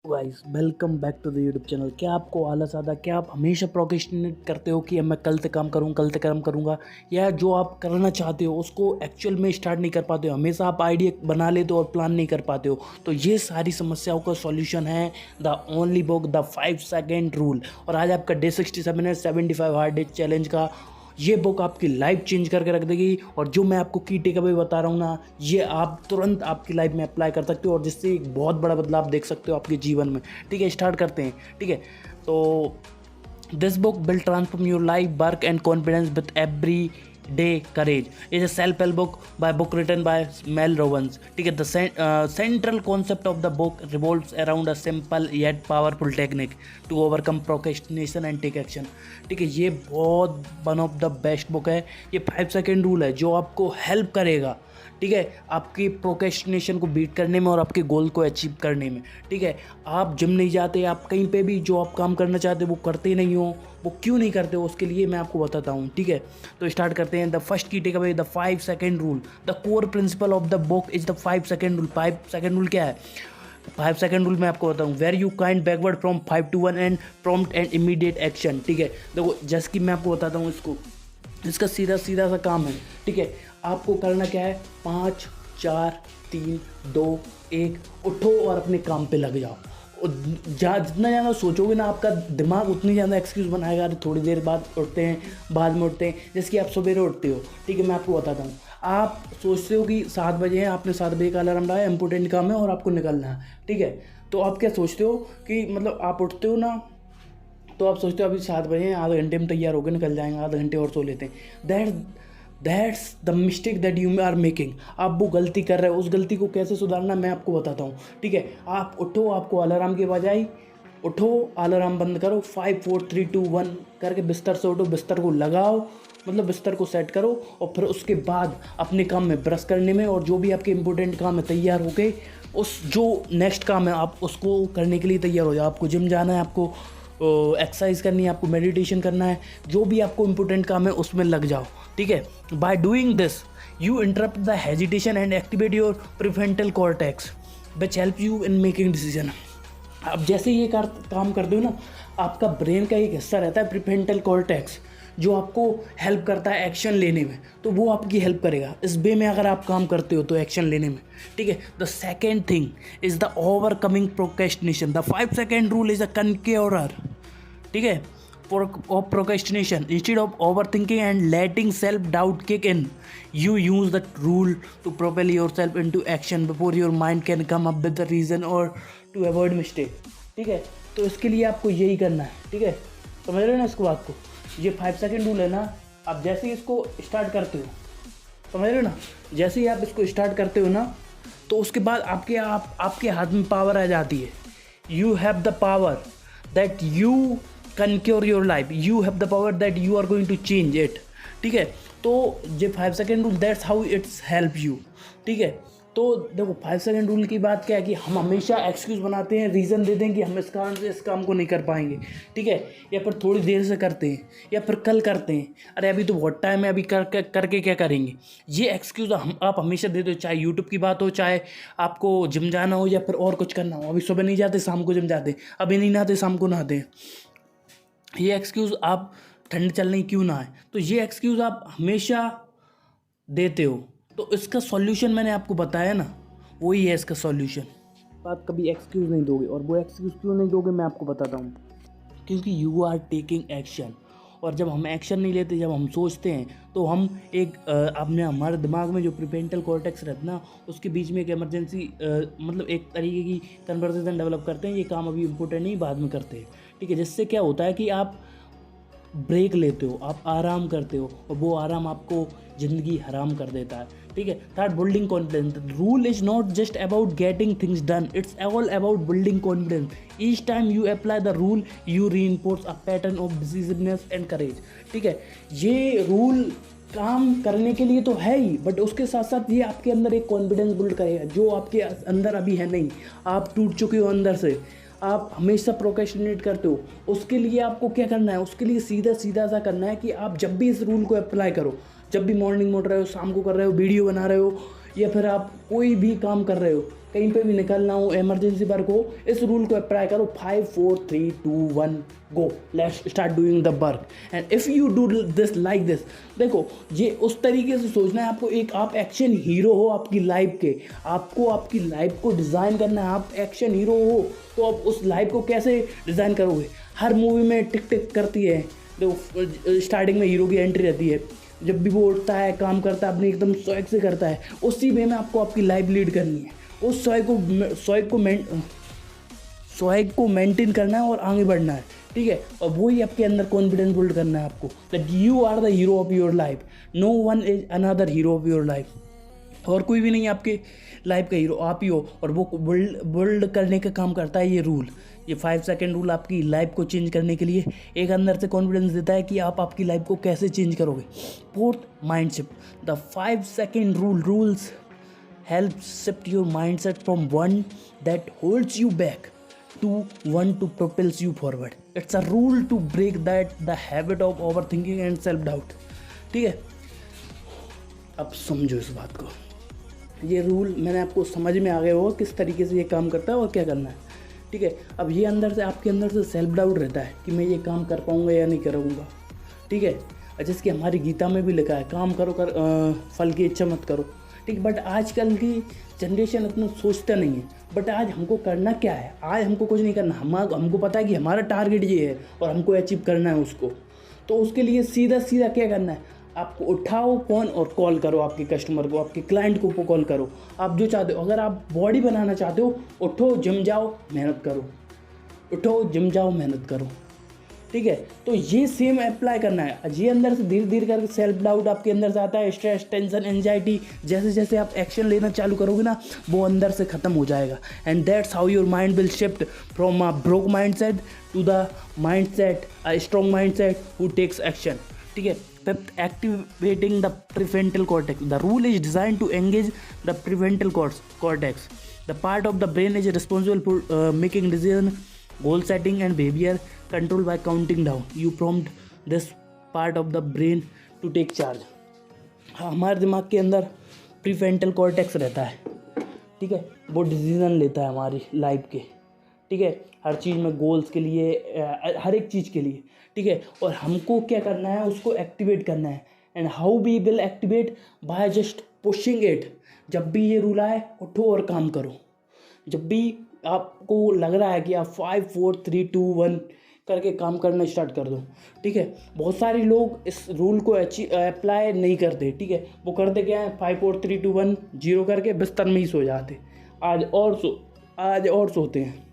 Guys welcome back to the YouTube channel. क्या आपको आलस आता है? क्या आप हमेशा प्रोक्रेस्टिनेट करते हो कि अब मैं कल से काम करूँ, कल से काम करूँगा, या जो आप करना चाहते हो उसको एक्चुअल में स्टार्ट नहीं कर पाते हो? हमेशा आप आइडिया बना लेते हो और प्लान नहीं कर पाते हो। तो ये सारी समस्याओं का सॉल्यूशन है the only book the 5 second rule. और आज आपका डे 67 है 75 हार्ड डे चैलेंज का। ये बुक आपकी लाइफ चेंज करके रख देगी। और जो मैं आपको की टेक अवे बता रहा हूँ ना, ये आप तुरंत आपकी लाइफ में अप्लाई कर सकते हो और जिससे एक बहुत बड़ा बदलाव देख सकते हो आपके जीवन में। ठीक है, स्टार्ट करते हैं। ठीक है, तो this book will transform your life, work and confidence with every day courage. It's a self-help book written by Mel Robbins. ठीक है, the central concept of the book revolves around a simple yet powerful technique to overcome procrastination and take action. ठीक है, ये बहुत one of the best book है। ये 5 second rule है जो आपको हेल्प करेगा, ठीक है, आपकी प्रोक्रेस्टिनेशन को बीट करने में और आपके गोल को अचीव करने में। ठीक है, आप जिम नहीं जाते, आप कहीं पे भी जो आप काम करना चाहते हो वो करते नहीं हो, वो क्यों नहीं करते हो, उसके लिए मैं आपको बताता हूँ। ठीक है, तो स्टार्ट करते हैं। The first key take away the 5 second rule. The core principle of the book is the 5 second rule. 5 second rule क्या है? 5 सेकेंड रूल मैं आपको बताऊँ। Where you kind backward from 5 to 1 and prompt and immediate action. ठीक है, देखो जैसे कि मैं आपको बताता हूँ इसका सीधा सीधा सा काम है। ठीक है, आपको करना क्या है? 5 4 3 2 1 उठो और अपने काम पे लग जाओ। जितना ज़्यादा सोचोगे ना, आपका दिमाग उतनी ज़्यादा एक्सक्यूज़ बनाएगा। अरे थोड़ी देर बाद उठते हैं, बाद में उठते हैं। जैसे कि आप सवेरे उठते हो, ठीक है, मैं आपको बताता हूँ। आप सोचते हो कि 7 बजे हैं, आपने 7 बजे का अलार्म लगाया, इंपॉर्टेंट काम है और आपको निकलना है। ठीक है, तो आप क्या सोचते हो कि मतलब आप उठते हो ना, तो आप सोचते हो अभी 7 बजे हैं, आधे घंटे में तैयार होकर निकल जाएंगे, आधे घंटे और सो लेते हैं। That's the mistake that you are making. आप वो गलती कर रहे हो। उस गलती को कैसे सुधारना मैं आपको बताता हूँ। ठीक है, आप उठो, आपको अलार्म के बजाय उठो, अलार्म बंद करो, 5 4 3 2 1 करके बिस्तर से उठो, बिस्तर को लगाओ, मतलब बिस्तर को सेट करो, और फिर उसके बाद अपने काम में ब्रश करने में और जो भी आपके इंपॉर्टेंट काम है तैयार होके उस जो नेक्स्ट काम है आप उसको करने के लिए तैयार हो जाओ। आपको जिम जाना है, आपको एक्सरसाइज करनी है, आपको मेडिटेशन करना है, जो भी आपको इंपॉर्टेंट काम है उसमें लग जाओ। ठीक है, by doing this you interrupt the hesitation and activate your prefrontal cortex which help you in making decision. अब जैसे ये काम करते हो ना, आपका ब्रेन का एक हिस्सा रहता है प्रीफ्रंटल कॉर्टेक्स, जो आपको हेल्प करता है एक्शन लेने में, तो वो आपकी हेल्प करेगा इस वे में अगर आप काम करते हो तो एक्शन लेने में। ठीक है, the second thing is the overcoming procrastination. The 5 second rule is a conqueror, ठीक है, of procrastination. Instead of overthinking and letting self-doubt kick in, you use the rule to propel yourself into action before your mind can come up with a reason or to avoid mistake. ठीक है, तो इसके लिए आपको यही करना है। ठीक है, समझ रहे हो ना इसको बात को? ये 5 सेकेंड रूल है ना, आप जैसे ही इसको स्टार्ट करते हो, समझ रहे हो ना, जैसे ही आप इसको स्टार्ट करते हो ना, तो उसके बाद आपके हाथ में पावर आ जाती है। You have the power that you conquer your life. You have the power that you are going to change it. ठीक है, तो ये 5 second rule that's how it's help you. ठीक है, तो देखो 5 सेकेंड रूल की बात क्या है कि हम हमेशा एक्सक्यूज़ बनाते हैं, रीज़न देते हैं कि हम इस कारण से इस काम को नहीं कर पाएंगे। ठीक है, या फिर थोड़ी देर से करते हैं, या फिर कल करते हैं, अरे अभी तो बहुत टाइम है, अभी करके क्या करेंगे। ये एक्सक्यूज़ आप हमेशा देते हो, चाहे यूट्यूब की बात हो, चाहे आपको जिम जाना हो, या फिर और कुछ करना हो। अभी सुबह नहीं जाते, शाम को जिम जाते, अभी नहीं नहाते, शाम को नहाते हैं। ये एक्सक्यूज़ आप ठंड चलने क्यों ना आए, तो ये एक्सक्यूज़ आप हमेशा देते हो। तो इसका सॉल्यूशन मैंने आपको बताया ना, वही है इसका सॉल्यूशन। आप कभी एक्सक्यूज़ नहीं दोगे, और वो एक्सक्यूज़ क्यों नहीं दोगे मैं आपको बताता हूँ। क्योंकि यू आर टेकिंग एक्शन, और जब हम एक्शन नहीं लेते, जब हम सोचते हैं, तो हम एक अपने हमारे दिमाग में जो प्रीफ्रंटल कॉर्टेक्स रहता है ना, उसके बीच में एक इमरजेंसी मतलब एक तरीके की कन्वर्सेशन डेवलप करते हैं, ये काम अभी इम्पोर्टेंट नहीं, बाद में करते हैं। ठीक है, जिससे क्या होता है कि आप ब्रेक लेते हो, आप आराम करते हो, और वो आराम आपको ज़िंदगी हराम कर देता है। ठीक है, third, building confidence. Rule is not just about getting things done, it's all about building confidence. Each time you apply the rule you reinforce a pattern of decisiveness and courage. ठीक है, ये रूल काम करने के लिए तो है ही, but उसके साथ साथ ये आपके अंदर एक कॉन्फिडेंस बिल्ड करेगा जो आपके अंदर अभी है नहीं। आप टूट चुके हो अंदर से, आप हमेशा प्रोक्रेस्टिनेट करते हो। उसके लिए आपको क्या करना है? उसके लिए सीधा सीधा सा करना है कि आप जब भी इस रूल को अप्लाई करो, जब भी मॉर्निंग में उठ रहे हो, शाम को कर रहे हो, वीडियो बना रहे हो, या फिर आप कोई भी काम कर रहे हो, कहीं पे भी निकलना हो, इमरजेंसी वर्क हो, इस रूल को अप्लाई करो। 5 4 3 2 1 गो, let's start doing the work. And if you do this like this, देखो ये उस तरीके से सोचना है आपको, एक आप एक्शन हीरो हो आपकी लाइफ के, आपको आपकी लाइफ को डिज़ाइन करना है। आप एक्शन हीरो हो तो आप उस लाइफ को कैसे डिज़ाइन करोगे? हर मूवी में टिक टिक करती है, देखो स्टार्टिंग में हीरो की एंट्री रहती है, जब भी वो उठता है काम करता है अपनी एकदम स्वैग से करता है, उसी वे में आपको आपकी लाइफ लीड करनी है। उस स्वैग को मेंटेन करना है और आगे बढ़ना है, ठीक है। और वही आपके अंदर कॉन्फिडेंस बिल्ड करना है आपको, that you are the hero of your life, no one is another hero of your life. और कोई भी नहीं आपके लाइफ का हीरो, आप ही हो। और वो बिल्ड करने का काम करता है ये रूल, ये 5 सेकेंड रूल आपकी लाइफ को चेंज करने के लिए एक अंदर से कॉन्फिडेंस देता है कि आप आपकी लाइफ को कैसे चेंज करोगे। Fourth, mind shift. The 5 second rules help shift your mindset from one that holds you back to one to propels you forward. It's a rule to break the habit of overthinking and self doubt. ठीक है, अब समझो इस बात को। ये rule मैंने आपको समझ में आ गया होगा किस तरीके से ये काम करता है और क्या करना है, ठीक है। अब ये अंदर से आपके अंदर से सेल्फ डाउट रहता है कि मैं ये काम कर पाऊँगा या नहीं करूँगा, ठीक है। जैसे कि हमारी गीता में भी लिखा है, काम करो फल की इच्छा मत करो, ठीक। बट आजकल की जनरेशन इतना सोचता नहीं है। बट आज हमको करना क्या है? आज हमको कुछ नहीं करना, हमको पता है कि हमारा टारगेट ये है और हमको अचीव करना है उसको। तो उसके लिए सीधा सीधा क्या करना है, आपको उठाओ फ़ोन और कॉल करो आपके कस्टमर को, आपके क्लाइंट को कॉल करो, आप जो चाहते हो। अगर आप बॉडी बनाना चाहते हो, उठो जिम जाओ मेहनत करो, उठो जिम जाओ मेहनत करो, ठीक है। तो ये सेम अप्लाई करना है। ये अंदर से धीरे धीरे करके सेल्फ डाउट आपके अंदर से आता है, स्ट्रेस, टेंशन, एंजाइटी, जैसे जैसे आप एक्शन लेना चालू करोगे ना, वो अंदर से ख़त्म हो जाएगा। And that's how your mind will shift from a broke mindset to the mindset, a strong mindset who takes action, ठीक है। Fifth, activating the prefrontal cortex. The rule is design to engage the prefrontal cortex, the part of the brain is responsible for making decision, goal setting and behavior control by counting down. You prompt this part of the brain to take charge. हाँ, हमारे दिमाग के अंदर prefrontal cortex रहता है, ठीक है। वो डिसीजन लेता है हमारी लाइफ के, ठीक है, हर चीज़ में, गोल्स के लिए, हर एक चीज़ के लिए, ठीक है। और हमको क्या करना है, उसको एक्टिवेट करना है। And how we will activate? By just pushing it. जब भी ये रूल आए, उठो और काम करो। जब भी आपको लग रहा है कि आप 5 4 3 2 1 करके काम करना स्टार्ट कर दो, ठीक है। बहुत सारे लोग इस रूल को अप्लाई नहीं करते, ठीक है। वो करते क्या है, 5 4 3 2 1 0 करके बिस्तर में ही सो जाते, आज और सोते हैं।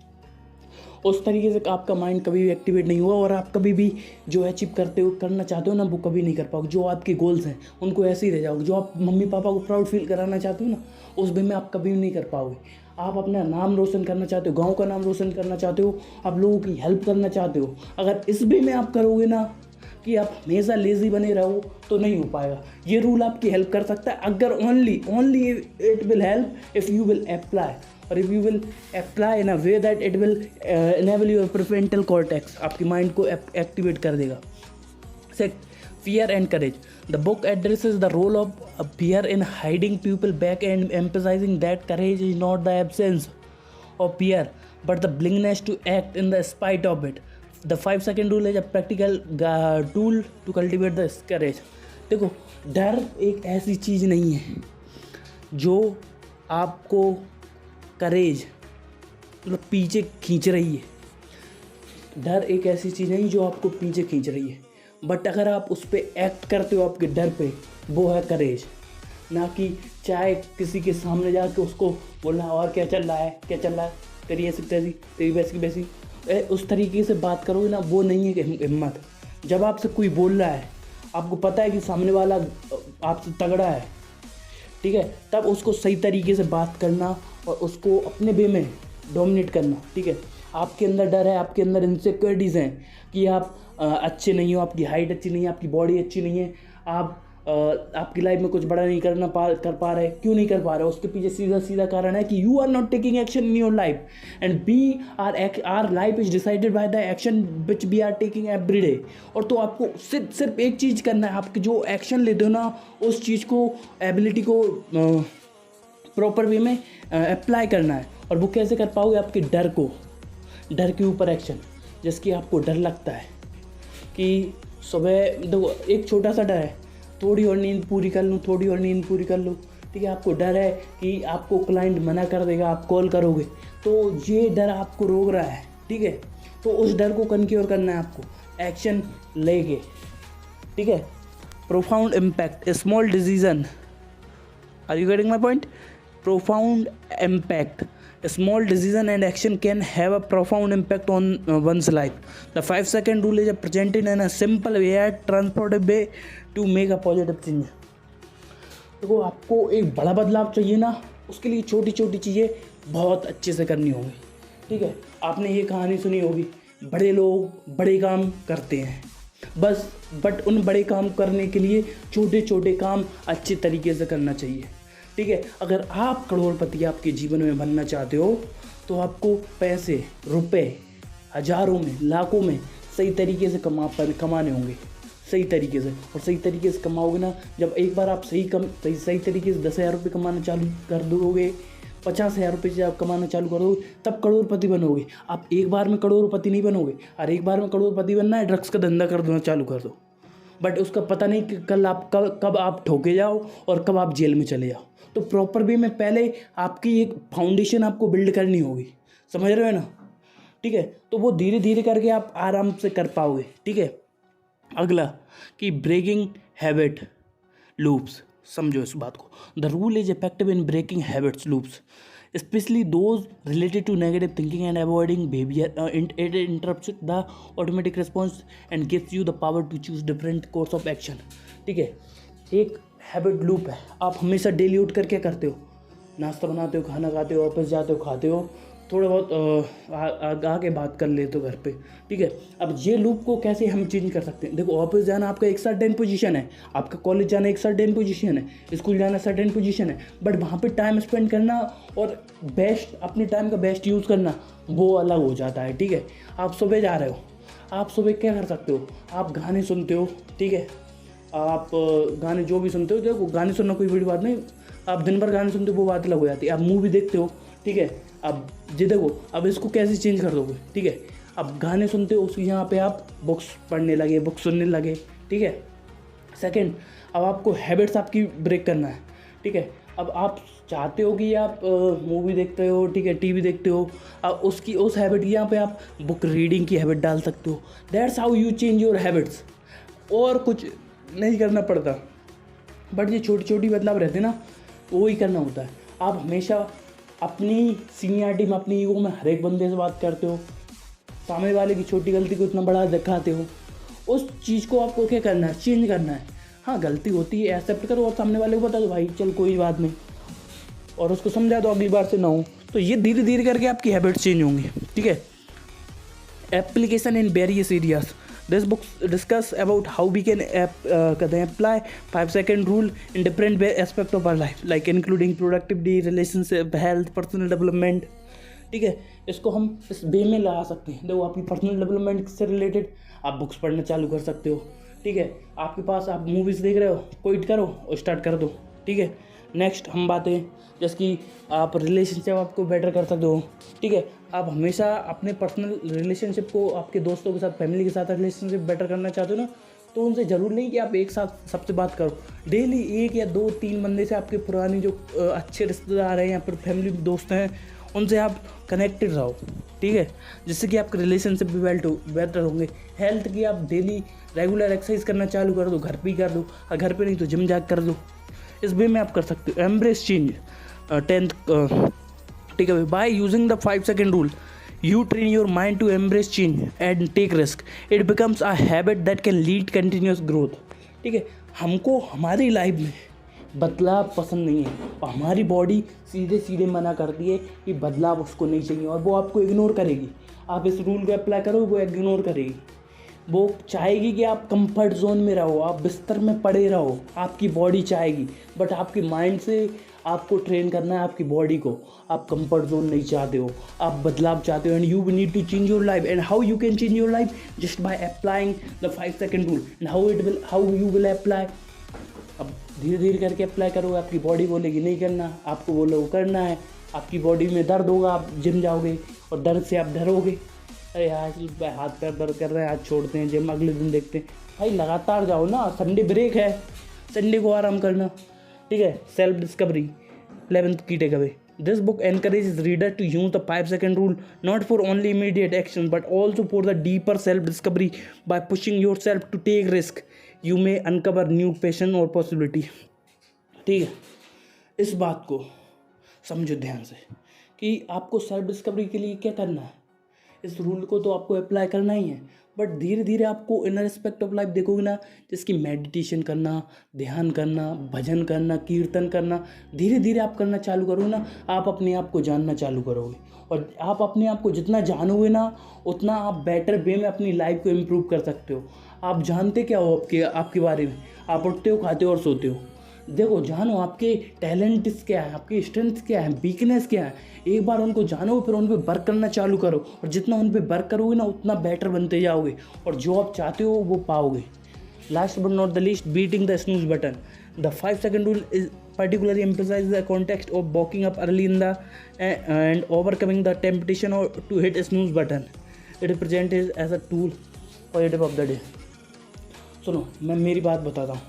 उस तरीके से आपका माइंड कभी भी एक्टिवेट नहीं हुआ और आप कभी भी जो अचीव करना चाहते हो ना, वो कभी नहीं कर पाओगे। जो आपके गोल्स हैं उनको ऐसे ही रह जाओगे। जो आप मम्मी पापा को प्राउड फील कराना चाहते हो ना, उस वे में आप कभी भी नहीं कर पाओगे। आप अपना नाम रोशन करना चाहते हो, गांव का नाम रोशन करना चाहते हो, आप लोगों की हेल्प करना चाहते हो, अगर इस वे में आप करोगे ना कि आप हमेशा लेज़ी बने रहो, तो नहीं हो पाएगा। ये रूल आपकी हेल्प कर सकता है अगर only it will help if you will apply, और if you will apply in a way that it will enable your prefrontal cortex, आपकी माइंड को एक्टिवेट कर देगा। Second, fear and courage. The book addresses the role of fear in hiding people back and emphasizing that courage is not the absence of fear but the willingness to act in the spite of it. The 5 second rule is a practical tool to cultivate the courage. देखो, डर एक ऐसी चीज़ नहीं है जो आपको करेज मतलब पीछे खींच रही है। डर एक ऐसी चीज़ नहीं जो आपको पीछे खींच रही है, बट अगर आप उस पर एक्ट करते हो आपके डर पे, वो है करेज। ना कि चाहे किसी के सामने जाके उसको बोलना और क्या चल रहा है, तेरी ऐसी तैसी, तेरी वैसी वैसी, उस तरीके से बात करोगे ना, वो नहीं है हिम्मत। जब आपसे कोई बोल रहा है, आपको पता है कि सामने वाला आपसे तगड़ा है, ठीक है, तब उसको सही तरीके से बात करना और उसको अपने वे में डोमिनेट करना, ठीक है। आपके अंदर डर है, आपके अंदर इनसिक्योरिटीज़ हैं कि आप अच्छे नहीं हो, आपकी हाइट अच्छी नहीं है, आपकी बॉडी अच्छी नहीं है, आप आपकी लाइफ में कुछ बड़ा नहीं कर पा रहे। क्यों नहीं कर पा रहे? उसके पीछे सीधा कारण है कि you are not taking action in your life and are life is decided by the action which we are taking every day. और तो आपको सिर्फ एक चीज़ करना है, आपके जो एक्शन लेते हो ना, उस चीज़ को, एबिलिटी को प्रॉपर वे में अप्लाई करना है। और वो कैसे कर पाओगे? आपके डर के ऊपर एक्शन। जैसे कि आपको डर लगता है कि सुबह, देखो एक छोटा सा डर है, थोड़ी और नींद पूरी कर लूँ, ठीक है। आपको डर है कि आपको क्लाइंट मना कर देगा, आप कॉल करोगे, तो ये डर आपको रोक रहा है, ठीक है। तो उस डर को कंक्योर करना है आपको एक्शन लेके, ठीक है। Profound impact, small decision, are you getting my point? Profound impact, small decision and action can have a profound impact on one's life. The 5-second rule is presented in a simple way and transported way to make a positive change. देखो आपको एक बड़ा बदलाव चाहिए ना, उसके लिए छोटी छोटी चीज़ें बहुत अच्छे से करनी होंगी, ठीक है। आपने ये कहानी सुनी होगी, बड़े लोग बड़े काम करते हैं बस, बट उन बड़े काम करने के लिए छोटे छोटे काम अच्छे तरीके से करना चाहिए, ठीक है। अगर आप करोड़पति आपके जीवन में बनना चाहते हो तो आपको पैसे, रुपए, हज़ारों में, लाखों में सही तरीके से कमाने होंगे, सही तरीके से। और सही तरीके से कमाओगे ना, जब एक बार आप सही तरीके से 10,000 रुपये कमाना चालू कर दोगे, 50,000 रुपये से आप कमाना चालू कर दोगे, तब करोड़पति बनोगे। आप एक बार में करोड़पति नहीं बनोगे। और एक बार में करोड़पति बनना है, ड्रग्स का धंधा कर देना चालू कर दो, बट उसका पता नहीं कि कब आप ठोके जाओ और कब आप जेल में चले जाओ। तो प्रॉपर वे में पहले आपकी एक फाउंडेशन आपको बिल्ड करनी होगी, समझ रहे हो ना, ठीक है। तो वो धीरे धीरे करके आप आराम से कर पाओगे, ठीक है। अगला कि ब्रेकिंग हैबिट लूप्स, समझो इस बात को। The rule is effective in breaking habits loops, especially those related to negative thinking and avoiding behavior. It interrupts the automatic response and gives you the power to choose different course of action, ठीक है। एक habit loop है, आप हमेशा daily उठ कर क्या करते हो? नाश्ता बनाते हो, खाना खाते हो, ऑफिस जाते हो, खाते हो, थोड़ा बहुत आगे बात कर लेते हो घर पे, ठीक है। अब ये लूप को कैसे हम चेंज कर सकते हैं? देखो ऑफिस जाना आपका एक सर्टेन पोजीशन है, आपका कॉलेज जाना एक सर्टेन पोजीशन है, स्कूल जाना सर्टेन पोजीशन है, बट वहाँ पे टाइम स्पेंड करना और अपने टाइम का बेस्ट यूज़ करना वो अलग हो जाता है, ठीक है। आप सुबह जा रहे हो, आप सुबह क्या कर सकते हो? आप गाने सुनते हो, ठीक है। आप गाने जो भी सुनते हो, देखो गाने सुनना कोई बड़ी बात नहीं, आप दिन भर गाने सुनते हो वो बात अलग हो जाती है। आप मूवी देखते हो, ठीक है। अब जी देखो, अब इसको कैसे चेंज कर दोगे, ठीक है। अब गाने सुनते हो, उसकी यहाँ पे आप बुक्स पढ़ने लगे, बुक्स सुनने लगे, ठीक है। सेकंड, अब आपको हैबिट्स आपकी ब्रेक करना है, ठीक है। अब आप चाहते हो कि आप मूवी देखते हो, ठीक है, टीवी देखते हो, अब उस हैबिट की यहाँ पे आप बुक रीडिंग की हैबिट डाल सकते हो। That's how you change your habits. और कुछ नहीं करना पड़ता, बट ये छोटी छोटी बदलाव रहते ना, वो ही करना होता है। आप हमेशा अपनी सीनियरिटी में, अपनी ईगो में हर एक बंदे से बात करते हो, सामने वाले की छोटी गलती को इतना बड़ा दिखाते हो। उस चीज़ को आपको क्या करना है? चेंज करना है। हाँ, गलती होती है, एक्सेप्ट करो और सामने वाले को बता दो भाई चल कोई बात नहीं, और उसको समझा दो अगली बार से ना हो। तो ये धीरे धीरे करके आपकी हैबिट चेंज होंगी, ठीक है। Application in various areas, this book discuss about how we can apply 5-second rule in different aspect of our life, like including productivity, relationship, health, personal development, ठीक है। इसको हम इस वे में ला सकते हैं। देखो आपकी पर्सनल डेवलपमेंट से रिलेटेड आप बुक्स पढ़ना चालू कर सकते हो, ठीक है। आपके पास, आप मूवीज़ देख रहे हो, क्विट करो और स्टार्ट कर दो, ठीक है। नेक्स्ट हम बातें जैसे कि आप रिलेशनशिप आपको बेटर कर सकते हो, ठीक है। आप हमेशा अपने पर्सनल रिलेशनशिप को आपके दोस्तों के साथ, फैमिली के साथ रिलेशनशिप बेटर करना चाहते हो ना, तो उनसे ज़रूर नहीं कि आप एक साथ सबसे बात करो। डेली 1 या 2-3 बंदे से, आपके पुरानी जो अच्छे रिश्तेदार हैं या फिर फैमिली दोस्त हैं, उनसे आप कनेक्टेड रहो, ठीक है, जिससे कि आपके रिलेशनशिप भी बेटर होंगे। हेल्थ की आप डेली रेगुलर एक्सरसाइज करना चालू कर दो, घर पे ही कर दो, और घर पे नहीं तो जिम जाकर कर दो। इस वे में आप कर सकते हो। एम्ब्रेस चेंज, 10th, ठीक है। By using the 5-second rule you train your mind to embrace change and take risk, it becomes a habit that can lead continuous growth, ठीक है। हमको हमारी लाइफ में बदलाव पसंद नहीं है, और हमारी बॉडी सीधे सीधे मना करती है कि बदलाव उसको नहीं चाहिए, और वो आपको इग्नोर करेगी। आप इस रूल को अप्लाई करो, वो इग्नोर करेगी। वो चाहेगी कि आप कंफर्ट जोन में रहो, आप बिस्तर में पड़े रहो, आपकी बॉडी चाहेगी, बट आपके माइंड से आपको ट्रेन करना है आपकी बॉडी को। आप कंफर्ट जोन नहीं चाहते हो, आप बदलाव चाहते हो, and you need to change your life. And how you can change your life? Just by applying the 5-second rule. And how you will apply? अब धीरे धीरे करके अप्लाई करोगे, आपकी बॉडी बोलेगी नहीं करना, आपको बोलो करना है, आपकी बॉडी में दर्द होगा, आप जिम जाओगे और दर्द से आप डरोगे, अरे यार हाथ पैर दर्द कर रहे हैं, आज छोड़ते हैं जिम, अगले दिन देखते हैं। भाई लगातार जाओ ना, संडे ब्रेक है, संडे को आराम करना, ठीक है। सेल्फ डिस्कवरी 11th की take away, this book encourages reader to use the 5-second rule not for only immediate action but also for the deeper self discovery by pushing yourself to take risk you may uncover new passion or possibility। ठीक है, इस बात को समझो ध्यान से कि आपको सेल्फ डिस्कवरी के लिए क्या करना है। इस रूल को तो आपको अप्लाई करना ही है, बट धीरे धीरे आपको इनर एस्पेक्ट ऑफ लाइफ देखोगे ना, जिसकी मेडिटेशन करना, ध्यान करना, भजन करना, कीर्तन करना, धीरे धीरे आप करना चालू करोगे ना, आप अपने आप को जानना चालू करोगे। और आप अपने आप को जितना जानोगे ना, उतना आप बेटर वे में अपनी लाइफ को इम्प्रूव कर सकते हो। आप जानते क्या हो आपके बारे में, आप उठते हो, खाते हो और सोते हो। देखो, जानो आपके टैलेंट्स क्या है, आपकी स्ट्रेंथ क्या है, वीकनेस क्या है, एक बार उनको जानो, फिर उन पर वर्क करना चालू करो। और जितना उन पर वर्क करोगे ना, उतना बेटर बनते जाओगे और जो आप चाहते हो वो पाओगे। Last but not the least, beating the snooze button. The 5-second rule is particularly emphasizes the context of waking up early in the and overcoming the temptation or to hit a snooze button. It is presented as a tool positive of the day। सुनो, मैं मेरी बात बताता हूँ।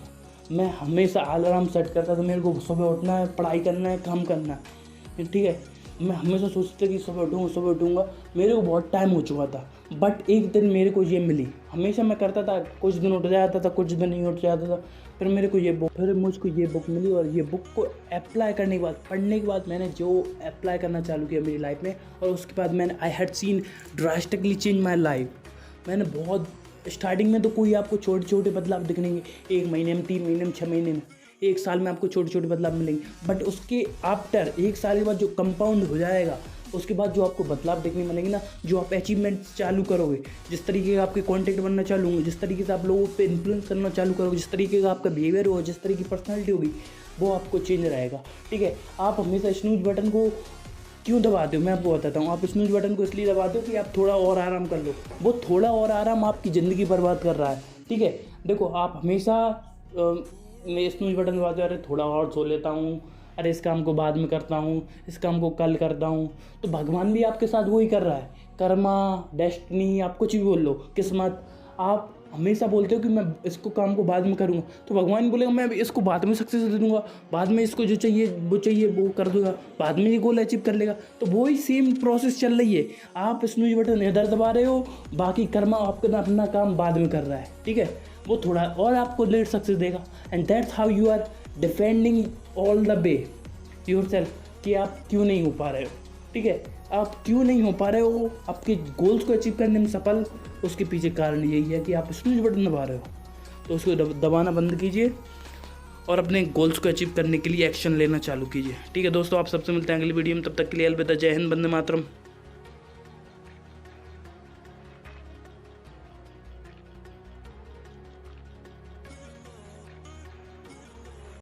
मैं हमेशा alarm set करता था, मेरे को सुबह उठना है, पढ़ाई करना है, काम करना है, ठीक है। मैं हमेशा सोचता कि सुबह उठूँगा। मेरे को बहुत टाइम हो चुका था, बट एक दिन मेरे को ये मिली। हमेशा मैं करता था, कुछ दिन उठ जाता था, कुछ दिन नहीं उठ जाता था। फिर मुझको ये बुक मिली और ये बुक को अप्लाई करने के बाद, पढ़ने के बाद, मैंने जो अप्लाई करना चालू किया मेरी लाइफ में, और उसके बाद मैंने I had seen drastically change my life. मैंने बहुत स्टार्टिंग में तो कोई आपको छोटे छोटे बदलाव दिखेंगे, 1 महीने में, 3 महीने में, 6 महीने में, 1 साल में आपको छोटे छोटे बदलाव मिलेंगे। बट उसके आफ्टर 1 साल के बाद जो कंपाउंड हो जाएगा, उसके बाद जो आपको बदलाव देखने मिलेंगे ना, जो आप अचीवमेंट्स चालू करोगे, जिस तरीके का आपके कॉन्टैक्ट बनना चालू होंगे, जिस तरीके से आप लोगों पे इन्फ्लुएंस करना चालू करोगे, जिस तरीके का आपका बिहेवियर होगा, जिस तरीके की पर्सनैलिटी होगी, वो आपको चेंज रहेगा, ठीक है। आप हमेशा स्नूज बटन को क्यों दबाते हो, मैं आपको बताता हूँ। आप स्नूज बटन को इसलिए दबाते हो कि आप थोड़ा और आराम कर लो। वो थोड़ा और आराम आपकी ज़िंदगी बर्बाद कर रहा है, ठीक है। देखो, आप हमेशा मैं स्नूज बटन दबाते हो, अरे थोड़ा और सो लेता हूँ, अरे इस काम को बाद में करता हूँ, इस काम को कल करता हूँ। तो भगवान भी आपके साथ वही कर रहा है। कर्मा, डेस्टिनी, आप कुछ भी बोल लो, किस्मत, आप हमेशा बोलते हो कि मैं इसको काम को बाद में करूँगा, तो भगवान बोलेगा मैं इसको बाद में सक्सेस दे दूँगा, बाद में इसको जो चाहिए वो कर दूँगा, बाद में ये गोल अचीव कर लेगा। तो वही सेम प्रोसेस चल रही है। आप स्नूज बटन इधर दबा रहे हो, बाकी कर्मा आपका अपना काम बाद में कर रहा है, ठीक है। वो थोड़ा और आपको लेट सक्सेस देगा। And that's how you are defending all the way yourself कि आप क्यों नहीं हो पा रहे हो, ठीक है। आप क्यों नहीं हो पा रहे हो आपके गोल्स को अचीव करने में सफल, उसके पीछे कारण यही है कि आप स्नूज बटन दबा रहे हो। तो उसको दबाना बंद कीजिए और अपने गोल्स को अचीव करने के लिए एक्शन लेना चालू कीजिए, ठीक है दोस्तों। आप सबसे मिलते हैं अगली वीडियो में, तब तक के लिए अलविदा, जय हिंद, वंदे मातरम।